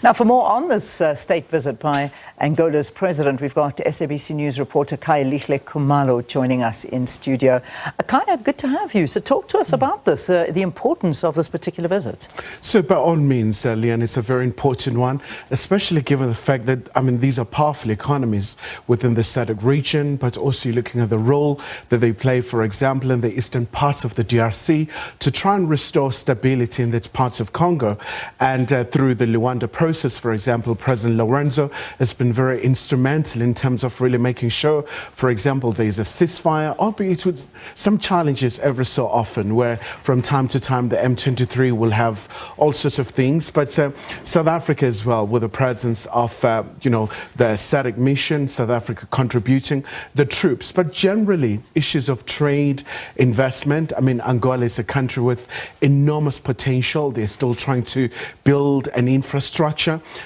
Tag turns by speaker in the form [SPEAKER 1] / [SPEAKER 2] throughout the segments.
[SPEAKER 1] Now, for more on this state visit by Angola's president, we've got SABC News reporter Khayelihle Khumalo joining us in studio. Kaya, good to have you. So talk to us about this, the importance of this particular visit.
[SPEAKER 2] So by all means, Leanne, it's a very important one, especially given the fact that, these are powerful economies within the SADC region, but also you're looking at the role that they play, for example, in the eastern parts of the DRC to try and restore stability in these parts of Congo. And through the Luanda process, for example, President Lorenzo has been very instrumental in terms of really making sure, for example, there is a ceasefire, albeit with some challenges every so often, where from time to time the M23 will have all sorts of things. But South Africa as well, with the presence of, the SADC mission, South Africa contributing the troops. But generally, issues of trade, investment. Angola is a country with enormous potential. They're still trying to build an infrastructure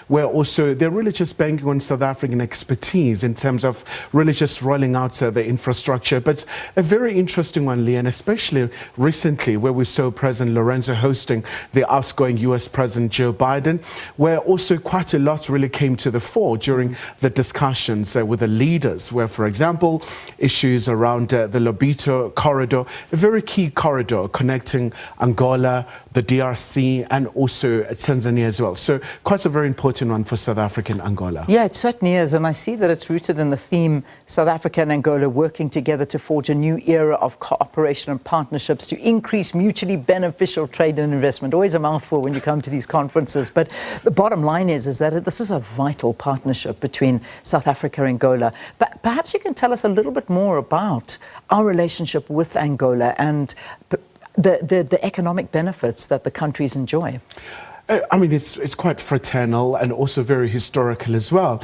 [SPEAKER 2] where also they're really just banking on South African expertise in terms of really just rolling out the infrastructure. But a very interesting one, Leanne, especially recently where we saw President Lorenzo hosting the outgoing US President Joe Biden, where also quite a lot really came to the fore during the discussions with the leaders, where, for example, issues around the Lobito corridor, a very key corridor connecting Angola, the DRC, and also Tanzania as well. So quite a very important one for South Africa and Angola.
[SPEAKER 1] Yeah, it certainly is. And I see that it's rooted in the theme South Africa and Angola working together to forge a new era of cooperation and partnerships to increase mutually beneficial trade and investment. Always a mouthful when you come to these conferences. But the bottom line is that this is a vital partnership between South Africa and Angola. But perhaps you can tell us a little bit more about our relationship with Angola and the economic benefits that the countries enjoy.
[SPEAKER 2] It's quite fraternal and also very historical as well.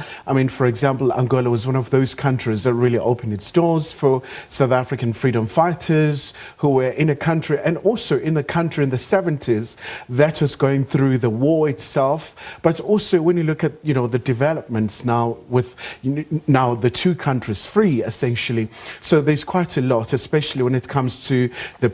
[SPEAKER 2] For example, Angola was one of those countries that really opened its doors for South African freedom fighters who were in a country, and also in the country in the 70s that was going through the war itself. But also when you look at, the developments now with now the two countries free, essentially. So there's quite a lot, especially when it comes to the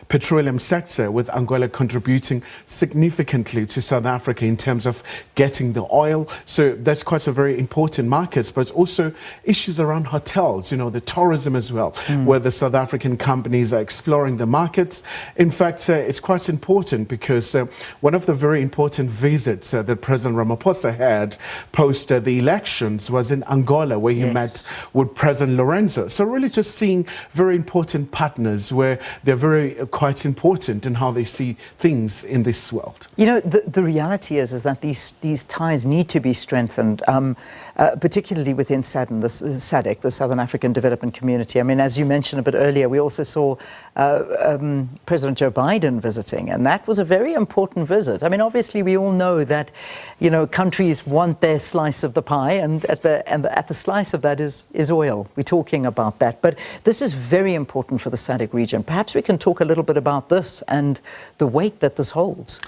[SPEAKER 2] petroleum sector, with Angola contributing significantly to South Africa in terms of getting the oil. So that's quite a very important market, but also issues around hotels, the tourism as well, where the South African companies are exploring the markets. In fact, it's quite important because one of the very important visits that President Ramaphosa had post the elections was in Angola, where he met with President Lorenzo. So really just seeing very important partners where they're quite important in how they see things in this world.
[SPEAKER 1] The reality is that these ties need to be strengthened, particularly within SADC, the Southern African Development Community. As you mentioned a bit earlier, we also saw President Joe Biden visiting, and that was a very important visit. Obviously, we all know that, countries want their slice of the pie, and at the slice of that is oil. We're talking about that. But this is very important for the SADC region. Perhaps we can talk a little bit about this and the weight that this holds.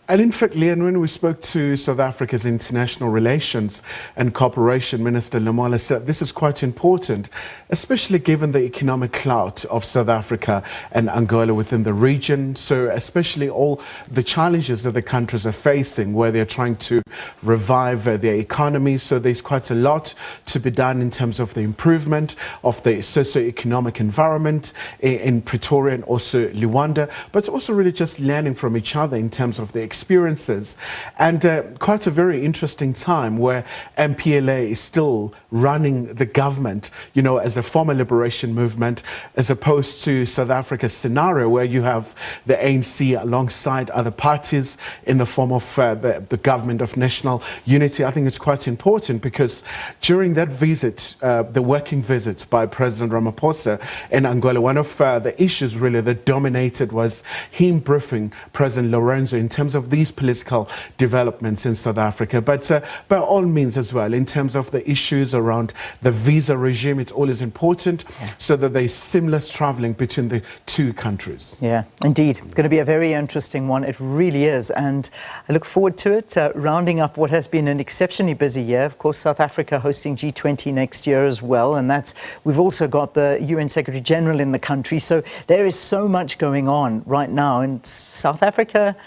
[SPEAKER 2] And in fact, Leanne, when we spoke to South Africa's International Relations and Cooperation Minister, Lamola said this is quite important, especially given the economic clout of South Africa and Angola within the region. So especially all the challenges that the countries are facing, where they're trying to revive their economy. So there's quite a lot to be done in terms of the improvement of the socio-economic environment in Pretoria and also Luanda, but also really just learning from each other in terms of the experiences. And quite a very interesting time where MPLA is still running the government, as a former liberation movement, as opposed to South Africa's scenario where you have the ANC alongside other parties in the form of the government of national unity. I think it's quite important because during that visit, the working visit by President Ramaphosa in Angola, one of the issues really that dominated was him briefing President Lorenzo in terms of these political developments in South Africa. But by all means as well, in terms of the issues around the visa regime, it's always important so that there's seamless traveling between the two countries.
[SPEAKER 1] Yeah, indeed. Going to be a very interesting one. It really is. And I look forward to it, rounding up what has been an exceptionally busy year. Of course, South Africa hosting G20 next year as well. And we've also got the UN Secretary General in the country. So there is so much going on right now. And South Africa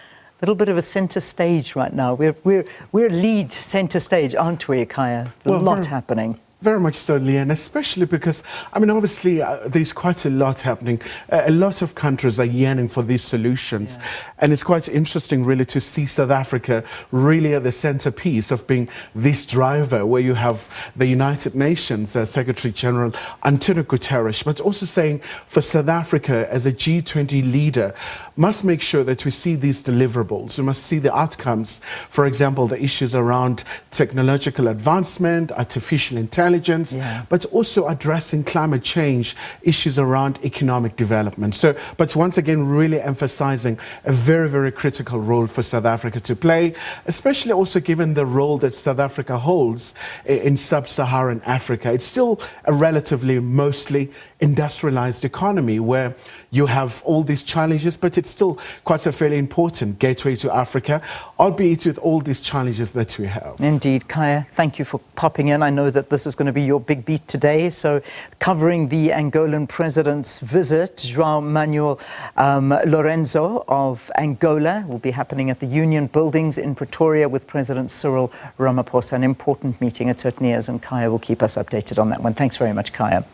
[SPEAKER 1] little bit of a centre stage right now. We're lead centre stage, aren't we, Khaya? A lot happening.
[SPEAKER 2] Very much so, Leanne, especially because, I mean, obviously there's quite a lot happening. A lot of countries are yearning for these solutions. Yeah. And it's quite interesting, really, to see South Africa really at the centerpiece of being this driver, where you have the United Nations Secretary General Antonio Guterres, but also saying for South Africa as a G20 leader, must make sure that we see these deliverables. We must see the outcomes. For example, the issues around technological advancement, artificial intelligence, but also addressing climate change, issues around economic development. So, but once again, really emphasizing a very, very critical role for South Africa to play, especially also given the role that South Africa holds in sub-Saharan Africa. It's still a relatively mostly industrialized economy where you have all these challenges, but it's still quite a fairly important gateway to Africa, albeit with all these challenges that we have.
[SPEAKER 1] Indeed. Khaya, thank you for popping in. I know that this is going to be your big beat today. So covering the Angolan president's visit, João Manuel Lorenzo of Angola will be happening at the Union Buildings in Pretoria with President Cyril Ramaphosa. An important meeting, it certainly is, and Khaya will keep us updated on that one. Thanks very much, Khaya.